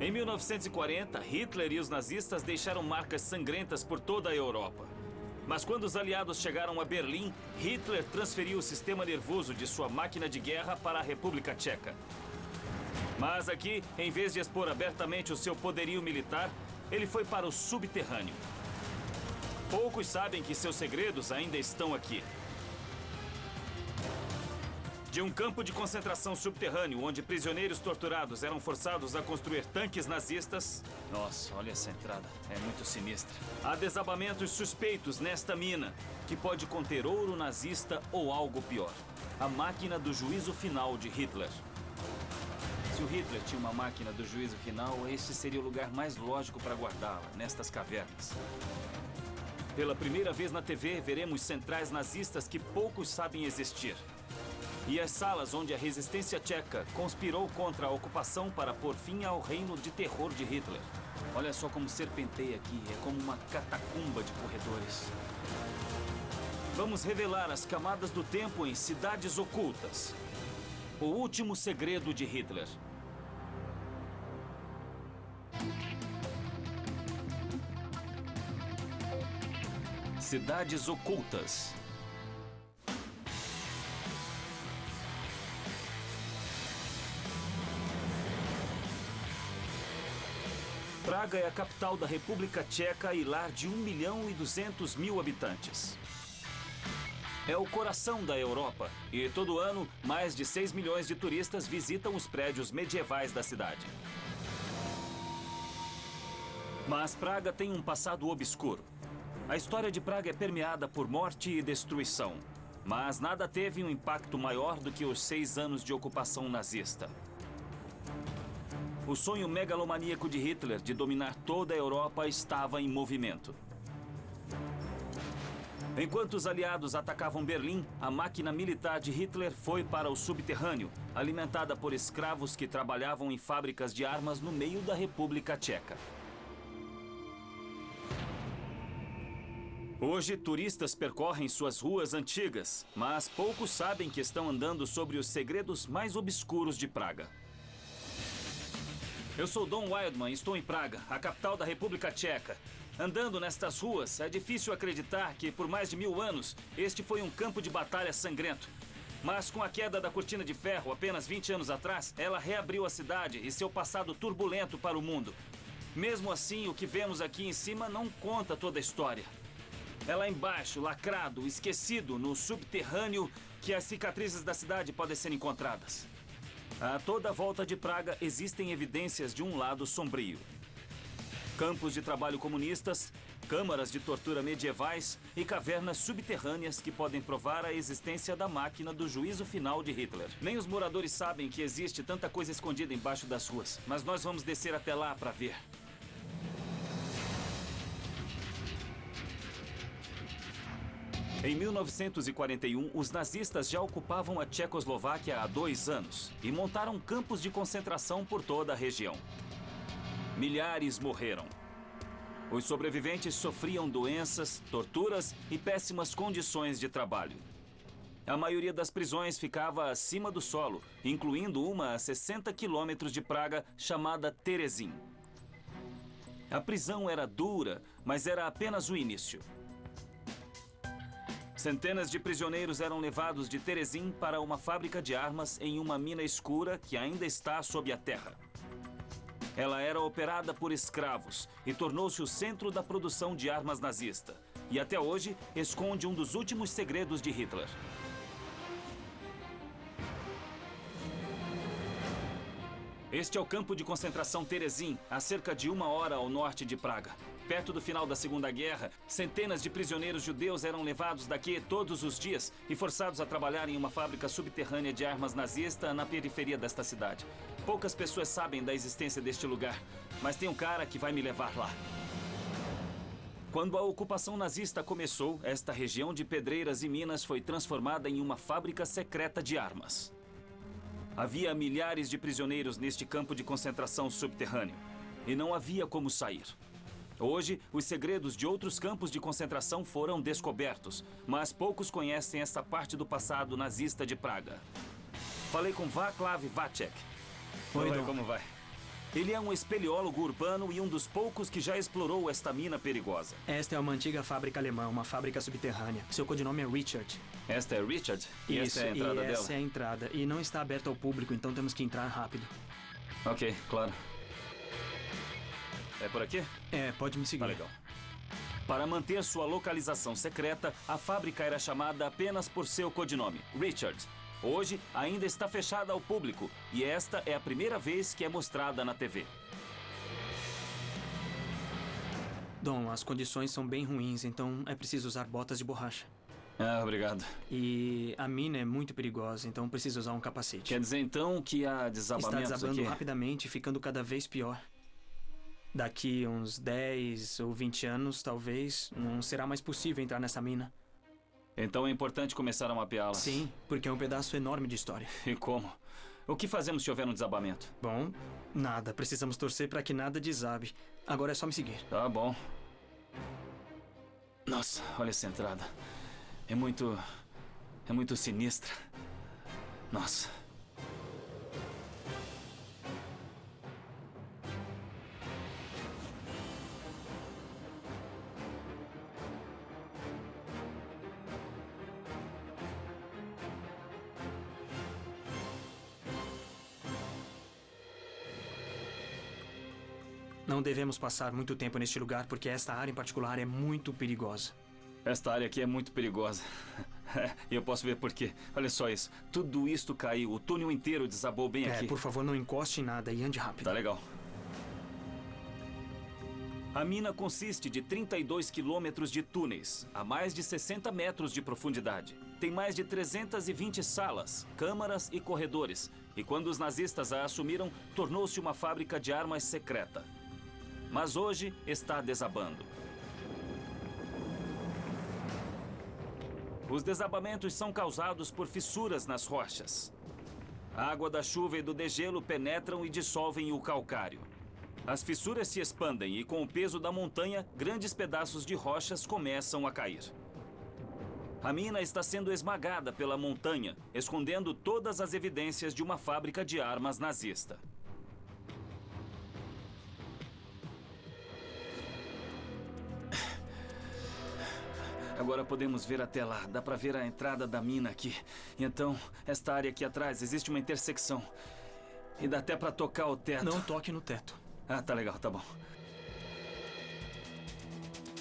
Em 1940, Hitler e os nazistas deixaram marcas sangrentas por toda a Europa. Mas quando os aliados chegaram a Berlim, Hitler transferiu o sistema nervoso de sua máquina de guerra para a República Tcheca. Mas aqui, em vez de expor abertamente o seu poderio militar, ele foi para o subterrâneo. Poucos sabem que seus segredos ainda estão aqui. De um campo de concentração subterrâneo, onde prisioneiros torturados eram forçados a construir tanques nazistas... Nossa, olha essa entrada. É muito sinistra. Há desabamentos suspeitos nesta mina, que pode conter ouro nazista ou algo pior. A máquina do juízo final de Hitler. Se o Hitler tinha uma máquina do juízo final, este seria o lugar mais lógico para guardá-la, nestas cavernas. Pela primeira vez na TV, veremos centrais nazistas que poucos sabem existir. E as salas onde a resistência tcheca conspirou contra a ocupação para pôr fim ao reino de terror de Hitler. Olha só como serpenteia aqui, é como uma catacumba de corredores. Vamos revelar as camadas do tempo em cidades ocultas. O último segredo de Hitler. Cidades ocultas. Praga é a capital da República Tcheca e lar de 1.200.000 habitantes. É o coração da Europa e todo ano mais de 6 milhões de turistas visitam os prédios medievais da cidade. Mas Praga tem um passado obscuro. A história de Praga é permeada por morte e destruição. Mas nada teve um impacto maior do que os 6 anos de ocupação nazista. O sonho megalomaníaco de Hitler de dominar toda a Europa estava em movimento. Enquanto os aliados atacavam Berlim, a máquina militar de Hitler foi para o subterrâneo, alimentada por escravos que trabalhavam em fábricas de armas no meio da República Tcheca. Hoje, turistas percorrem suas ruas antigas, mas poucos sabem que estão andando sobre os segredos mais obscuros de Praga. Eu sou Don Wildman e estou em Praga, a capital da República Tcheca. Andando nestas ruas, é difícil acreditar que, por mais de 1000 anos, este foi um campo de batalha sangrento. Mas com a queda da cortina de ferro, apenas 20 anos atrás, ela reabriu a cidade e seu passado turbulento para o mundo. Mesmo assim, o que vemos aqui em cima não conta toda a história. É lá embaixo, lacrado, esquecido, no subterrâneo, que as cicatrizes da cidade podem ser encontradas. A toda a volta de Praga existem evidências de um lado sombrio. Campos de trabalho comunistas, câmaras de tortura medievais e cavernas subterrâneas que podem provar a existência da máquina do juízo final de Hitler. Nem os moradores sabem que existe tanta coisa escondida embaixo das ruas, mas nós vamos descer até lá para ver. Em 1941, os nazistas já ocupavam a Tchecoslováquia há 2 anos e montaram campos de concentração por toda a região. Milhares morreram. Os sobreviventes sofriam doenças, torturas e péssimas condições de trabalho. A maioria das prisões ficava acima do solo, incluindo uma a 60 quilômetros de Praga chamada Terezin. A prisão era dura, mas era apenas o início. Centenas de prisioneiros eram levados de Terezin para uma fábrica de armas em uma mina escura que ainda está sob a terra. Ela era operada por escravos e tornou-se o centro da produção de armas nazista. E até hoje esconde um dos últimos segredos de Hitler. Este é o campo de concentração Terezin, a cerca de 1 hora ao norte de Praga. Perto do final da Segunda Guerra, centenas de prisioneiros judeus eram levados daqui todos os dias e forçados a trabalhar em uma fábrica subterrânea de armas nazista na periferia desta cidade. Poucas pessoas sabem da existência deste lugar, mas tem um cara que vai me levar lá. Quando a ocupação nazista começou, esta região de pedreiras e minas foi transformada em uma fábrica secreta de armas. Havia milhares de prisioneiros neste campo de concentração subterrâneo e não havia como sair. Hoje, os segredos de outros campos de concentração foram descobertos, mas poucos conhecem essa parte do passado nazista de Praga. Falei com Václav Vacek. Oi, como vai? Ele é um espeleólogo urbano e um dos poucos que já explorou esta mina perigosa. Esta é uma antiga fábrica alemã, uma fábrica subterrânea. Seu codinome é Richard. Esta é Richard? E Isso, esta é a entrada dela? essa é a entrada. E não está aberta ao público, então temos que entrar rápido. Ok, claro. É por aqui? É, pode me seguir. Tá legal. Para manter sua localização secreta, a fábrica era chamada apenas por seu codinome, Richard. Hoje, ainda está fechada ao público e esta é a primeira vez que é mostrada na TV. Dom, as condições são bem ruins, então é preciso usar botas de borracha. Ah, obrigado. E a mina é muito perigosa, então precisa usar um capacete. Quer dizer então que há desabamentos Está desabando aqui? rapidamente, ficando cada vez pior. Daqui uns 10 ou 20 anos, talvez, não será mais possível entrar nessa mina. Então é importante começar a mapeá-las. Sim, porque é um pedaço enorme de história. E como? O que fazemos se houver um desabamento? Bom, nada. Precisamos torcer para que nada desabe. Agora é só me seguir. Tá bom. Nossa, olha essa entrada. É muito sinistra. Nossa. Não devemos passar muito tempo neste lugar porque esta área em particular é muito perigosa. Esta área aqui é muito perigosa. E eu posso ver por quê. Olha só isso. Tudo isto caiu. O túnel inteiro desabou bem aqui. Por favor, não encoste em nada e ande rápido. Tá legal. A mina consiste de 32 quilômetros de túneis, a mais de 60 metros de profundidade. Tem mais de 320 salas, câmaras e corredores. E quando os nazistas a assumiram, tornou-se uma fábrica de armas secreta. Mas hoje está desabando. Os desabamentos são causados por fissuras nas rochas. A água da chuva e do degelo penetram e dissolvem o calcário. As fissuras se expandem e, com o peso da montanha, grandes pedaços de rochas começam a cair. A mina está sendo esmagada pela montanha, escondendo todas as evidências de uma fábrica de armas nazista. Agora podemos ver até lá. Dá pra ver a entrada da mina aqui. E então, esta área aqui atrás, existe uma intersecção. E dá até pra tocar o teto. Não toque no teto. Ah, tá legal, tá bom.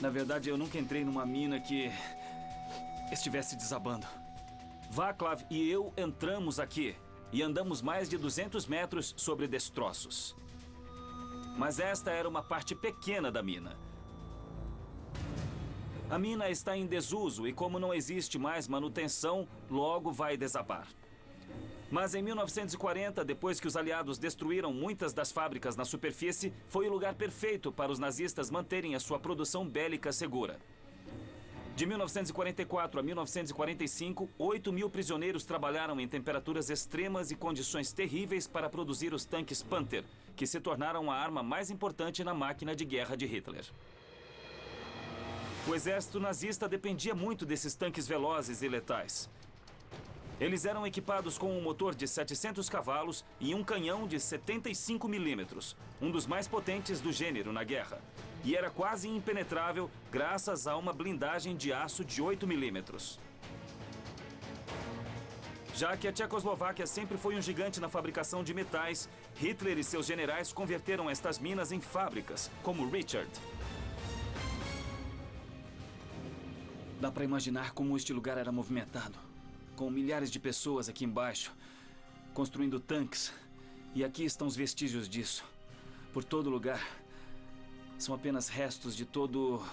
Na verdade, eu nunca entrei numa mina que estivesse desabando. Václav e eu entramos aqui e andamos mais de 200 metros sobre destroços. Mas esta era uma parte pequena da mina. A mina está em desuso e, como não existe mais manutenção, logo vai desabar. Mas em 1940, depois que os aliados destruíram muitas das fábricas na superfície, foi o lugar perfeito para os nazistas manterem a sua produção bélica segura. De 1944 a 1945, 8.000 prisioneiros trabalharam em temperaturas extremas e condições terríveis para produzir os tanques Panther, que se tornaram a arma mais importante na máquina de guerra de Hitler. O exército nazista dependia muito desses tanques velozes e letais. Eles eram equipados com um motor de 700 cavalos e um canhão de 75 milímetros, um dos mais potentes do gênero na guerra. E era quase impenetrável graças a uma blindagem de aço de 8 milímetros. Já que a Tchecoslováquia sempre foi um gigante na fabricação de metais, Hitler e seus generais converteram estas minas em fábricas, como Richard. Dá para imaginar como este lugar era movimentado, com milhares de pessoas aqui embaixo, construindo tanques. E aqui estão os vestígios disso. Por todo lugar. São apenas restos de todo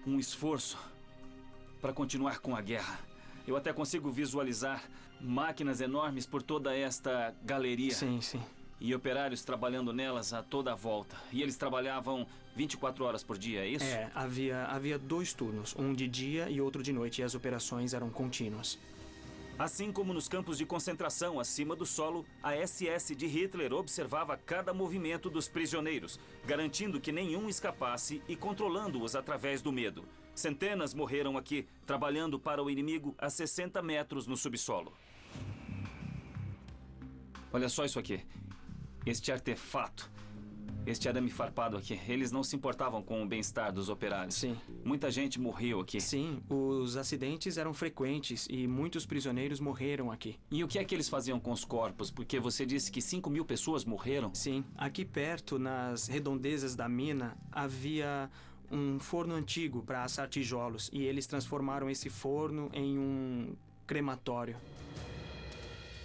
um esforço para continuar com a guerra. Eu até consigo visualizar máquinas enormes por toda esta galeria. Sim, sim. E operários trabalhando nelas a toda a volta. E eles trabalhavam 24 horas por dia, é isso? Havia 2 turnos, um de dia e outro de noite, e as operações eram contínuas. Assim como nos campos de concentração acima do solo, a SS de Hitler observava cada movimento dos prisioneiros, garantindo que nenhum escapasse e controlando-os através do medo. Centenas morreram aqui, trabalhando para o inimigo a 60 metros no subsolo. Olha só isso aqui. Este artefato Este arame farpado aqui, eles não se importavam com o bem-estar dos operários. Sim. Muita gente morreu aqui. Sim, os acidentes eram frequentes e muitos prisioneiros morreram aqui. E o que é que eles faziam com os corpos? Porque você disse que 5.000 pessoas morreram. Sim, aqui perto, nas redondezas da mina, havia um forno antigo para assar tijolos e eles transformaram esse forno em um crematório.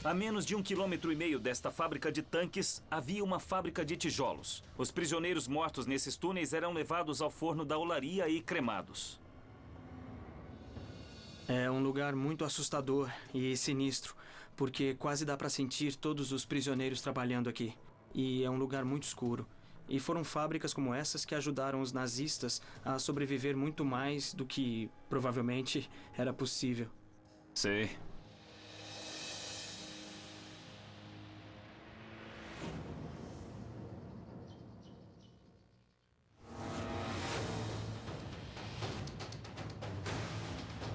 A menos de 1,5 km desta fábrica de tanques, havia uma fábrica de tijolos. Os prisioneiros mortos nesses túneis eram levados ao forno da olaria e cremados. É um lugar muito assustador e sinistro, porque quase dá para sentir todos os prisioneiros trabalhando aqui. E é um lugar muito escuro. E foram fábricas como essas que ajudaram os nazistas a sobreviver muito mais do que provavelmente era possível. Sei.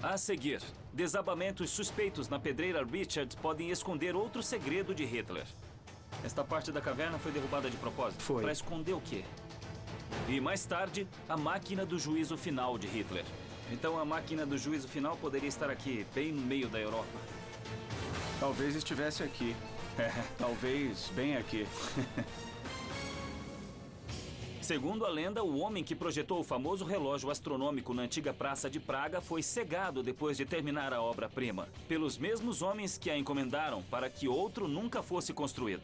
A seguir, desabamentos suspeitos na pedreira Richard podem esconder outro segredo de Hitler. Esta parte da caverna foi derrubada de propósito? Foi. Para esconder o quê? E mais tarde, a máquina do juízo final de Hitler. Então a máquina do juízo final poderia estar aqui, bem no meio da Europa. Talvez estivesse aqui. Talvez bem aqui. Segundo a lenda, o homem que projetou o famoso relógio astronômico na antiga Praça de Praga foi cegado depois de terminar a obra-prima, pelos mesmos homens que a encomendaram para que outro nunca fosse construído.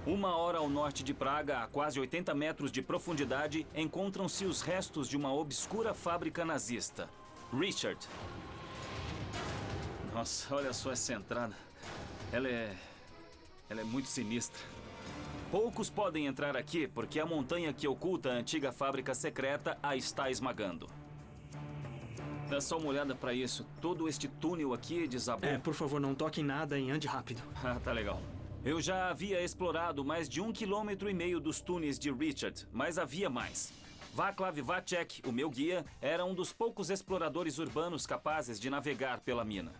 Uma hora ao norte de Praga, a quase 80 metros de profundidade, encontram-se os restos de uma obscura fábrica nazista. Richard. Nossa, olha só essa entrada. Ela é muito sinistra. Poucos podem entrar aqui porque a montanha que oculta a antiga fábrica secreta a está esmagando. Dá só uma olhada para isso. Todo este túnel aqui desabou. Por favor, não toque em nada e ande rápido. Ah, tá legal. Eu já havia explorado mais de 1,5 km dos túneis de Richard, mas havia mais. Václav Vacek, o meu guia, era um dos poucos exploradores urbanos capazes de navegar pela mina.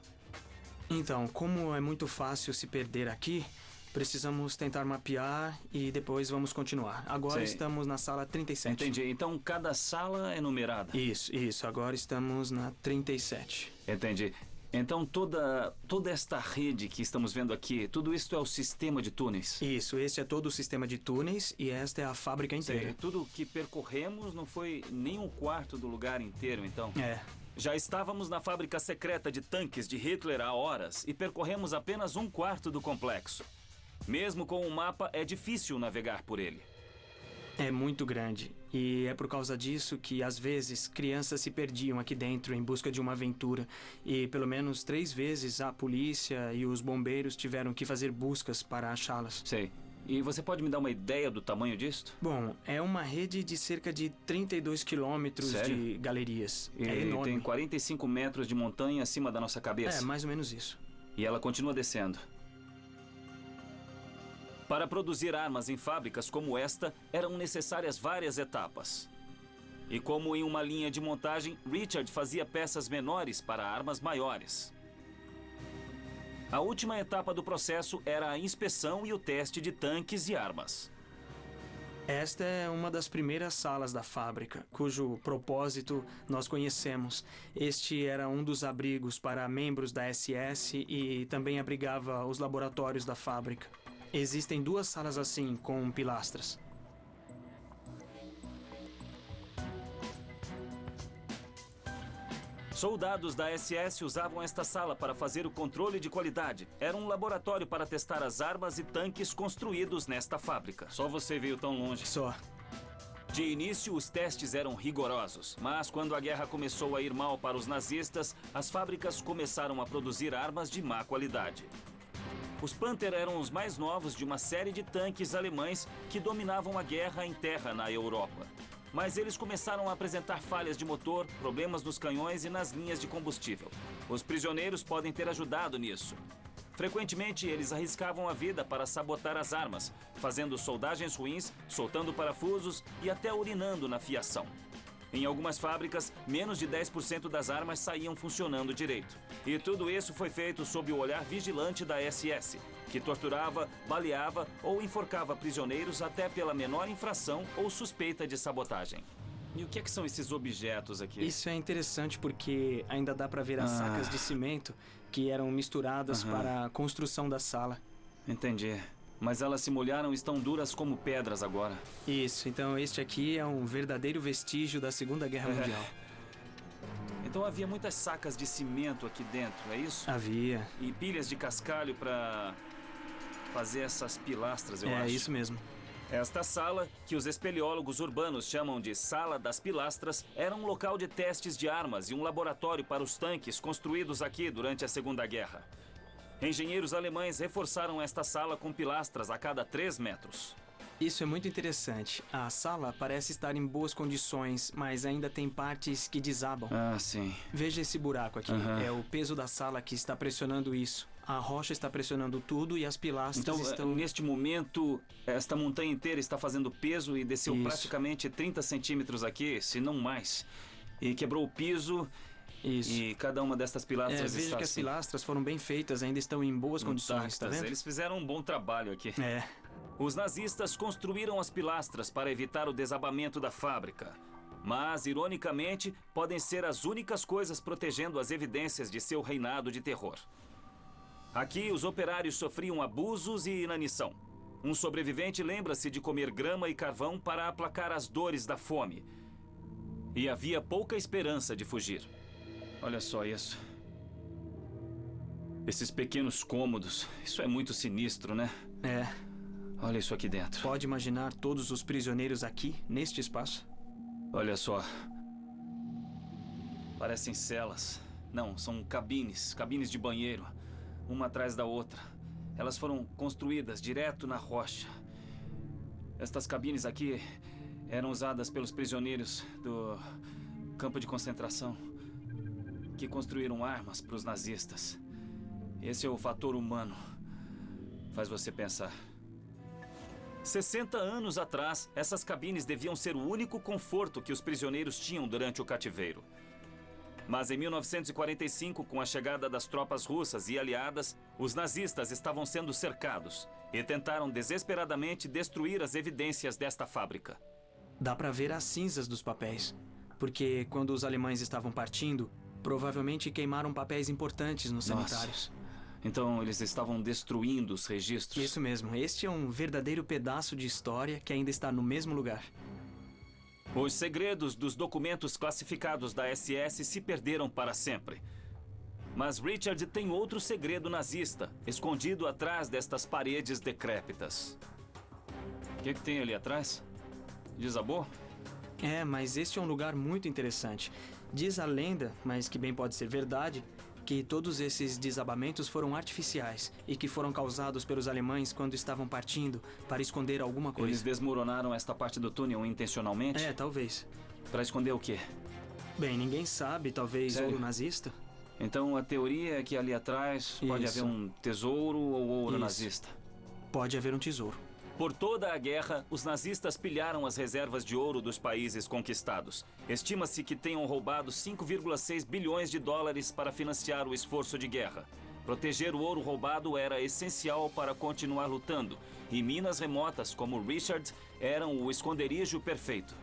Então, como é muito fácil se perder aqui, precisamos tentar mapear e depois vamos continuar. Agora Sei. estamos na sala 37. Entendi. Então cada sala é numerada. Isso. Agora estamos na 37. Entendi. Então toda esta rede que estamos vendo aqui, tudo isso é o sistema de túneis? Isso, esse é todo o sistema de túneis e esta é a fábrica inteira. Sei. Tudo que percorremos não foi nem um quarto do lugar inteiro, então? É. Já estávamos na fábrica secreta de tanques de Hitler há horas e percorremos apenas um quarto do complexo. Mesmo com um mapa, é difícil navegar por ele. É muito grande. E é por causa disso que, às vezes, crianças se perdiam aqui dentro em busca de uma aventura. E pelo menos 3 vezes a polícia e os bombeiros tiveram que fazer buscas para achá-las. Sei. E você pode me dar uma ideia do tamanho disto? Bom, é uma rede de cerca de 32 quilômetros Sério? de galerias. E É enorme. tem 45 metros de montanha acima da nossa cabeça. É, mais ou menos isso. E ela continua descendo. Para produzir armas em fábricas como esta, eram necessárias várias etapas. E como em uma linha de montagem, Richard fazia peças menores para armas maiores. A última etapa do processo era a inspeção e o teste de tanques e armas. Esta é uma das primeiras salas da fábrica, cujo propósito nós conhecemos. Este era um dos abrigos para membros da SS e também abrigava os laboratórios da fábrica. Existem 2 salas assim, com pilastras. Soldados da SS usavam esta sala para fazer o controle de qualidade. Era um laboratório para testar as armas e tanques construídos nesta fábrica. Só você veio tão longe. Só. De início, os testes eram rigorosos, mas quando a guerra começou a ir mal para os nazistas, as fábricas começaram a produzir armas de má qualidade. Os Panther eram os mais novos de uma série de tanques alemães que dominavam a guerra em terra na Europa. Mas eles começaram a apresentar falhas de motor, problemas nos canhões e nas linhas de combustível. Os prisioneiros podem ter ajudado nisso. Frequentemente, eles arriscavam a vida para sabotar as armas, fazendo soldagens ruins, soltando parafusos e até urinando na fiação. Em algumas fábricas, menos de 10% das armas saíam funcionando direito. E tudo isso foi feito sob o olhar vigilante da SS, que torturava, baleava ou enforcava prisioneiros até pela menor infração ou suspeita de sabotagem. E o que é que são esses objetos aqui? Isso é interessante porque ainda dá para ver as sacas de cimento que eram misturadas para a construção da sala. Entendi. Mas elas se molharam e estão duras como pedras agora. Isso, então este aqui é um verdadeiro vestígio da Segunda Guerra Mundial. Então havia muitas sacas de cimento aqui dentro, é isso? Havia. E pilhas de cascalho para fazer essas pilastras, eu acho. É isso mesmo. Esta sala, que os espeleólogos urbanos chamam de Sala das Pilastras, era um local de testes de armas e um laboratório para os tanques construídos aqui durante a Segunda Guerra. Engenheiros alemães reforçaram esta sala com pilastras a cada 3 metros. Isso é muito interessante. A sala parece estar em boas condições, mas ainda tem partes que desabam. Ah, sim. Veja esse buraco aqui. É o peso da sala que está pressionando isso. A rocha está pressionando tudo e as pilastras Então, estão... neste momento, esta montanha inteira está fazendo peso e desceu Isso. praticamente 30 centímetros aqui, se não mais. E quebrou o piso. Isso. E cada uma destas pilastras veja está que as assim, pilastras foram bem feitas, ainda estão em boas condições, tá intactas. vendo? Eles fizeram um bom trabalho aqui. É. Os nazistas construíram as pilastras para evitar o desabamento da fábrica. Mas, ironicamente, podem ser as únicas coisas protegendo as evidências de seu reinado de terror. Aqui, os operários sofriam abusos e inanição. Um sobrevivente lembra-se de comer grama e carvão para aplacar as dores da fome. E havia pouca esperança de fugir. Olha só isso. Esses pequenos cômodos. Isso é muito sinistro, né? É. Olha isso aqui dentro. Pode imaginar todos os prisioneiros aqui, neste espaço? Olha só. Parecem celas. Não, são cabines. Cabines de banheiro. Uma atrás da outra. Elas foram construídas direto na rocha. Estas cabines aqui eram usadas pelos prisioneiros do campo de concentração, que construíram armas para os nazistas. Esse é o fator humano. Faz você pensar. 60 anos atrás, essas cabines deviam ser o único conforto que os prisioneiros tinham durante o cativeiro. Mas em 1945, com a chegada das tropas russas e aliadas, os nazistas estavam sendo cercados e tentaram desesperadamente destruir as evidências desta fábrica. Dá pra ver as cinzas dos papéis, porque quando os alemães estavam partindo, provavelmente queimaram papéis importantes nos sanitários. Então eles estavam destruindo os registros. Isso mesmo, este é um verdadeiro pedaço de história que ainda está no mesmo lugar. Os segredos dos documentos classificados da SS se perderam para sempre. Mas Richard tem outro segredo nazista, escondido atrás destas paredes decrépitas. O que tem ali atrás? Desabou? É, mas este é um lugar muito interessante. Diz a lenda, mas que bem pode ser verdade, que todos esses desabamentos foram artificiais e que foram causados pelos alemães quando estavam partindo para esconder alguma coisa. Eles desmoronaram esta parte do túnel intencionalmente? É, talvez. Para esconder o quê? Bem, ninguém sabe, talvez Sério? ouro nazista? Então a teoria é que ali atrás pode Isso. haver um tesouro ou ouro Isso. nazista. Pode haver um tesouro. Por toda a guerra, os nazistas pilharam as reservas de ouro dos países conquistados. Estima-se que tenham roubado 5,6 bilhões de dólares para financiar o esforço de guerra. Proteger o ouro roubado era essencial para continuar lutando, e minas remotas como Richard eram o esconderijo perfeito.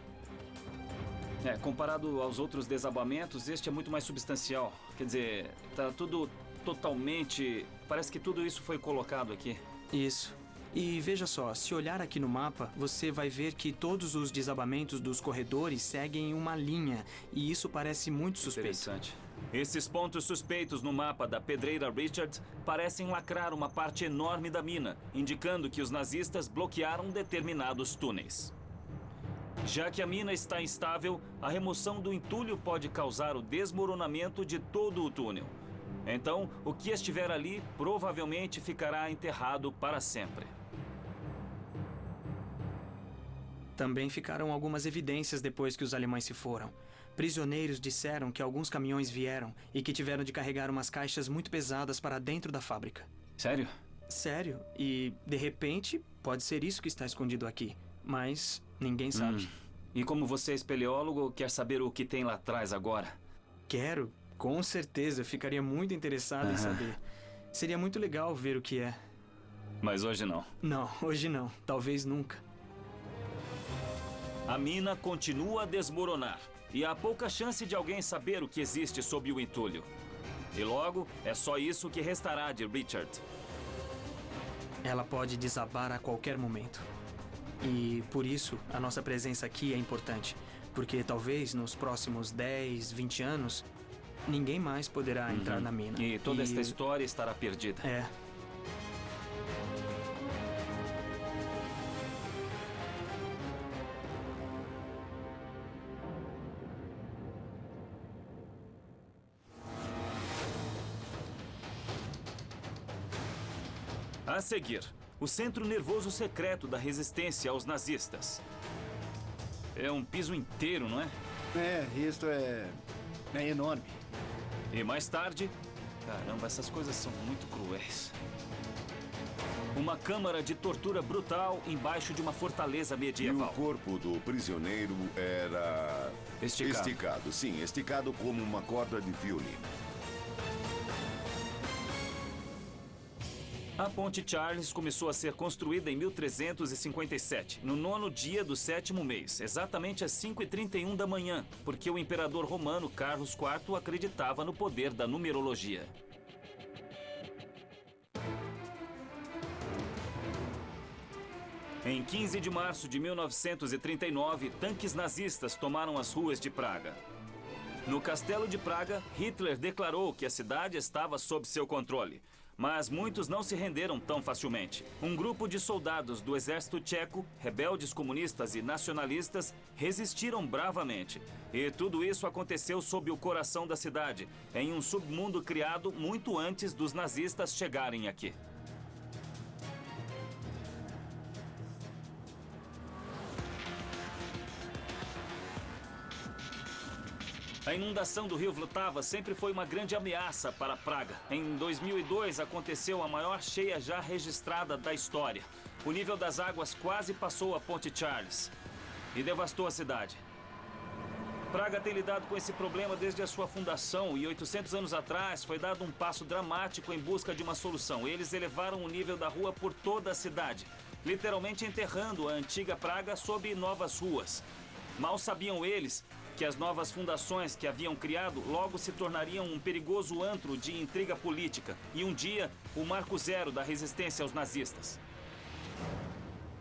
Comparado aos outros desabamentos, este é muito mais substancial. Quer dizer, tá tudo totalmente... Parece que tudo isso foi colocado aqui. Isso. E veja só, se olhar aqui no mapa, você vai ver que todos os desabamentos dos corredores seguem uma linha, e isso parece muito suspeito. Interessante. Esses pontos suspeitos no mapa da Pedreira Richard parecem lacrar uma parte enorme da mina, indicando que os nazistas bloquearam determinados túneis. Já que a mina está instável, a remoção do entulho pode causar o desmoronamento de todo o túnel. Então, o que estiver ali provavelmente ficará enterrado para sempre. Também ficaram algumas evidências depois que os alemães se foram. Prisioneiros disseram que alguns caminhões vieram e que tiveram de carregar umas caixas muito pesadas para dentro da fábrica. Sério? Sério? E, de repente, pode ser isso que está escondido aqui. Mas ninguém sabe. E como você é espeleólogo, quer saber o que tem lá atrás agora? Quero, com certeza. Ficaria muito interessado em saber. Seria muito legal ver o que é. Mas hoje não. Não, hoje não. Talvez nunca. A mina continua a desmoronar. E há pouca chance de alguém saber o que existe sob o entulho. E logo, é só isso que restará de Richard. Ela pode desabar a qualquer momento. E por isso, a nossa presença aqui é importante. Porque talvez nos próximos 10, 20 anos, ninguém mais poderá entrar na mina. E toda esta história estará perdida. É. A seguir, o centro nervoso secreto da resistência aos nazistas. É um piso inteiro, não é? Isto é enorme. E mais tarde... Caramba, essas coisas são muito cruéis. Uma câmara de tortura brutal embaixo de uma fortaleza E o medieval. corpo do prisioneiro era... Esticado. Sim, esticado como uma corda de violino. A Ponte Charles começou a ser construída em 1357, no 9º dia do 7º mês, exatamente às 5h31 da manhã, porque o imperador romano Carlos IV acreditava no poder da numerologia. Em 15 de março de 1939, tanques nazistas tomaram as ruas de Praga. No Castelo de Praga, Hitler declarou que a cidade estava sob seu controle. Mas muitos não se renderam tão facilmente. Um grupo de soldados do exército tcheco, rebeldes comunistas e nacionalistas, resistiram bravamente. E tudo isso aconteceu sob o coração da cidade, em um submundo criado muito antes dos nazistas chegarem aqui. A inundação do rio Vltava sempre foi uma grande ameaça para Praga. Em 2002, aconteceu a maior cheia já registrada da história. O nível das águas quase passou a Ponte Charles e devastou a cidade. Praga tem lidado com esse problema desde a sua fundação e 800 anos atrás foi dado um passo dramático em busca de uma solução. Eles elevaram o nível da rua por toda a cidade, literalmente enterrando a antiga Praga sob novas ruas. Mal sabiam eles que as novas fundações que haviam criado logo se tornariam um perigoso antro de intriga política e um dia o marco zero da resistência aos nazistas.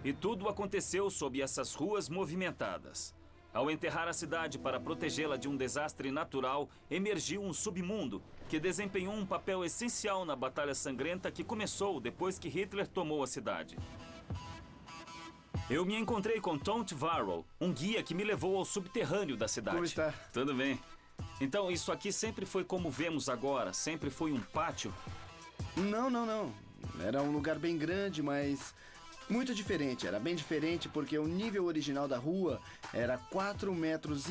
E tudo aconteceu sob essas ruas movimentadas. Ao enterrar a cidade para protegê-la de um desastre natural, emergiu um submundo que desempenhou um papel essencial na batalha sangrenta que começou depois que Hitler tomou a cidade. Eu me encontrei com Tom Varro, um guia que me levou ao subterrâneo da cidade. Como está? Tudo bem. Então, isso aqui sempre foi como vemos agora? Sempre foi um pátio? Não. Era um lugar bem grande, mas muito diferente. Era bem diferente porque o nível original da rua era 4,5 metros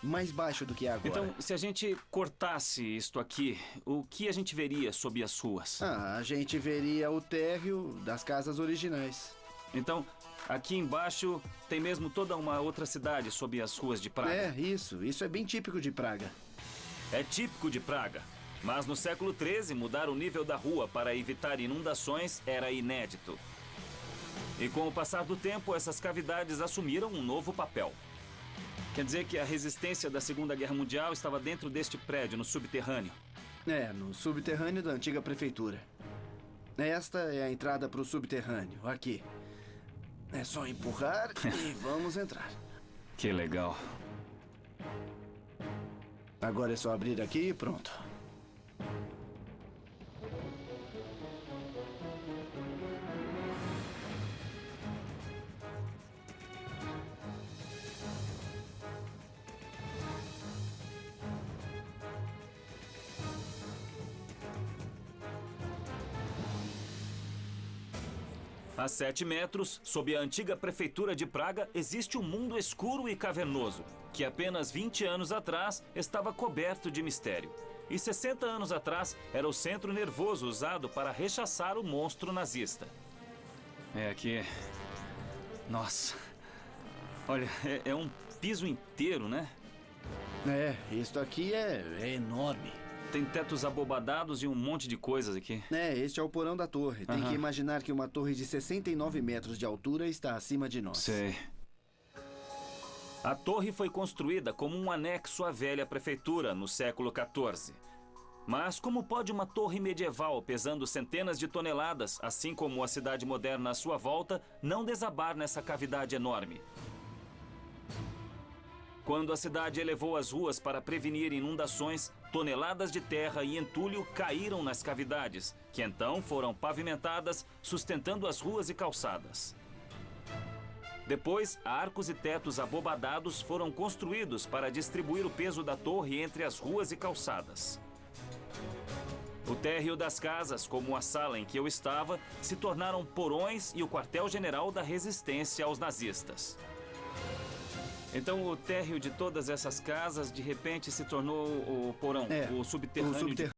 mais baixo do que é agora. Então, se a gente cortasse isto aqui, o que a gente veria sob as ruas? A gente veria o térreo das casas originais. Então, aqui embaixo tem mesmo toda uma outra cidade sob as ruas de Praga. Isso é bem típico de Praga. É típico de Praga. Mas no século XIII, mudar o nível da rua para evitar inundações era inédito. E com o passar do tempo, essas cavidades assumiram um novo papel. Quer dizer que a resistência da Segunda Guerra Mundial estava dentro deste prédio, no subterrâneo. No subterrâneo da antiga prefeitura. Esta é a entrada para o subterrâneo, aqui. É só empurrar e vamos entrar. Que legal. Agora é só abrir aqui e pronto. A 7 metros, sob a antiga prefeitura de Praga, existe um mundo escuro e cavernoso, que apenas 20 anos atrás estava coberto de mistério. E 60 anos atrás era o centro nervoso usado para rechaçar o monstro nazista. É aqui... Nossa... Olha, é um piso inteiro, né? Isto aqui é enorme. Tem tetos abobadados e um monte de coisas aqui. Este é o porão da torre. Tem que imaginar que uma torre de 69 metros de altura está acima de nós. Sei. A torre foi construída como um anexo à velha prefeitura no século XIV. Mas como pode uma torre medieval pesando centenas de toneladas, assim como a cidade moderna à sua volta, não desabar nessa cavidade enorme? Quando a cidade elevou as ruas para prevenir inundações, toneladas de terra e entulho caíram nas cavidades, que então foram pavimentadas, sustentando as ruas e calçadas. Depois, arcos e tetos abobadados foram construídos para distribuir o peso da torre entre as ruas e calçadas. O térreo das casas, como a sala em que eu estava, se tornaram porões e o quartel-general da resistência aos nazistas. Então o térreo de todas essas casas, de repente, se tornou o porão, o subterrâneo.